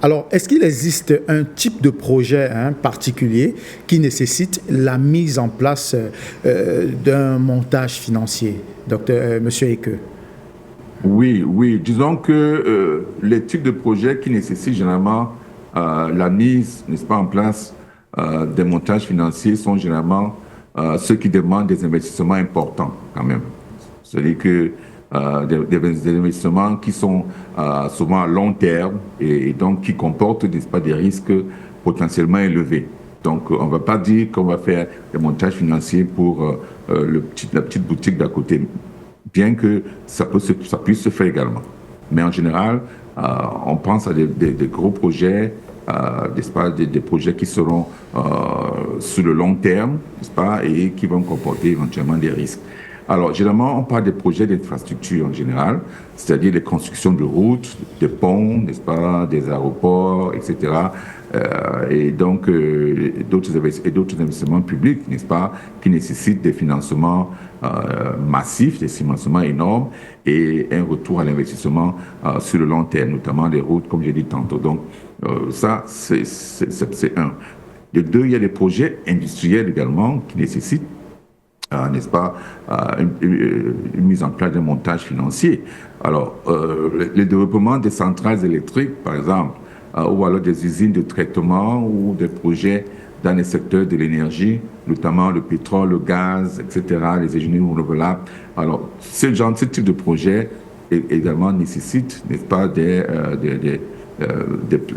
Alors, est-ce qu'il existe un type de projet particulier qui nécessite la mise en place d'un montage financier, Monsieur Eke? Oui, oui. Disons que les types de projets qui nécessitent généralement la mise, n'est-ce pas, en place des montages financiers sont généralement ceux qui demandent des investissements importants quand même. C'est-à-dire que des investissements qui sont souvent à long terme et donc qui comportent, n'est-ce pas, des risques potentiellement élevés. Donc, on ne va pas dire qu'on va faire des montages financiers pour la petite boutique d'à côté, bien que ça puisse se faire également. Mais en général, on pense à des gros projets, n'est-ce pas, des projets qui seront sur le long terme, n'est-ce pas, et qui vont comporter éventuellement des risques. Alors, généralement, on parle des projets d'infrastructure en général, c'est-à-dire les constructions de routes, de ponts, n'est-ce pas, des aéroports, etc. Et donc, d'autres investissements publics, n'est-ce pas, qui nécessitent des financements massifs, des financements énormes et un retour à l'investissement sur le long terme, notamment les routes, comme j'ai dit tantôt. Donc, ça, c'est un. De deux, il y a des projets industriels également qui nécessitent n'est-ce pas, une mise en place d'un montage financier. Alors, le développement des centrales électriques, par exemple, ou alors des usines de traitement ou des projets dans les secteurs de l'énergie, notamment le pétrole, le gaz, etc., les énergies renouvelables. Alors, ce type de projet également nécessite, n'est-ce pas, des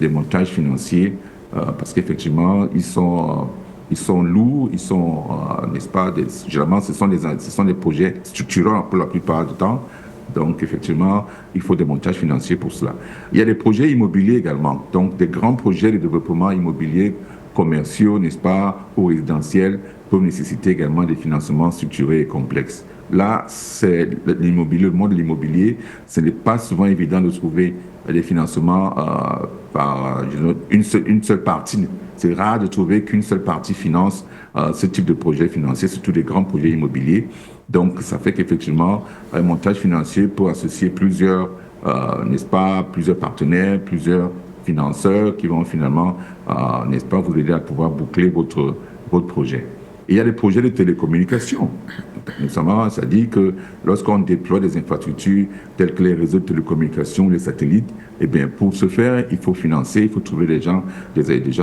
montages financiers, parce qu'effectivement, ils sont lourds, ils sont, n'est-ce pas, généralement, ce sont des projets structurants pour la plupart du temps. Donc, effectivement, il faut des montages financiers pour cela. Il y a des projets immobiliers également. Donc, des grands projets de développement immobilier commerciaux, n'est-ce pas, ou résidentiels, peuvent nécessiter également des financements structurés et complexes. Là, c'est l'immobilier, le monde de l'immobilier, ce n'est pas souvent évident de trouver des financements par une seule partie. C'est rare de trouver qu'une seule partie finance ce type de projet financier, surtout des grands projets immobiliers. Donc, ça fait qu'effectivement, un montage financier peut associer plusieurs, n'est-ce pas, plusieurs partenaires, plusieurs financeurs qui vont finalement, n'est-ce pas, vous aider à pouvoir boucler votre projet. Et il y a des projets de télécommunications. Notamment, ça dit que lorsqu'on déploie des infrastructures telles que les réseaux de télécommunications, les satellites, eh bien, pour ce faire, il faut financer, il faut trouver des gens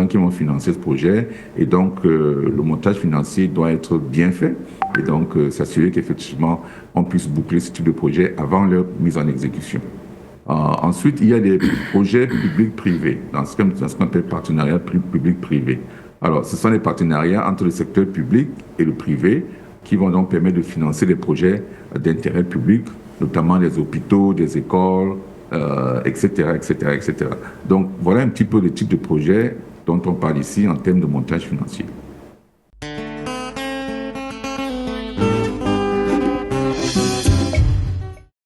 qui vont financer ce projet. Et donc, le montage financier doit être bien fait. Et donc, s'assurer qu'effectivement, on puisse boucler ce type de projet avant leur mise en exécution. Ensuite, il y a des projets publics-privés, dans ce qu'on appelle partenariat public-privé. Alors, ce sont des partenariats entre le secteur public et le privé qui vont donc permettre de financer des projets d'intérêt public, notamment des hôpitaux, des écoles, etc., etc., etc. Donc, voilà un petit peu le type de projet dont on parle ici en termes de montage financier.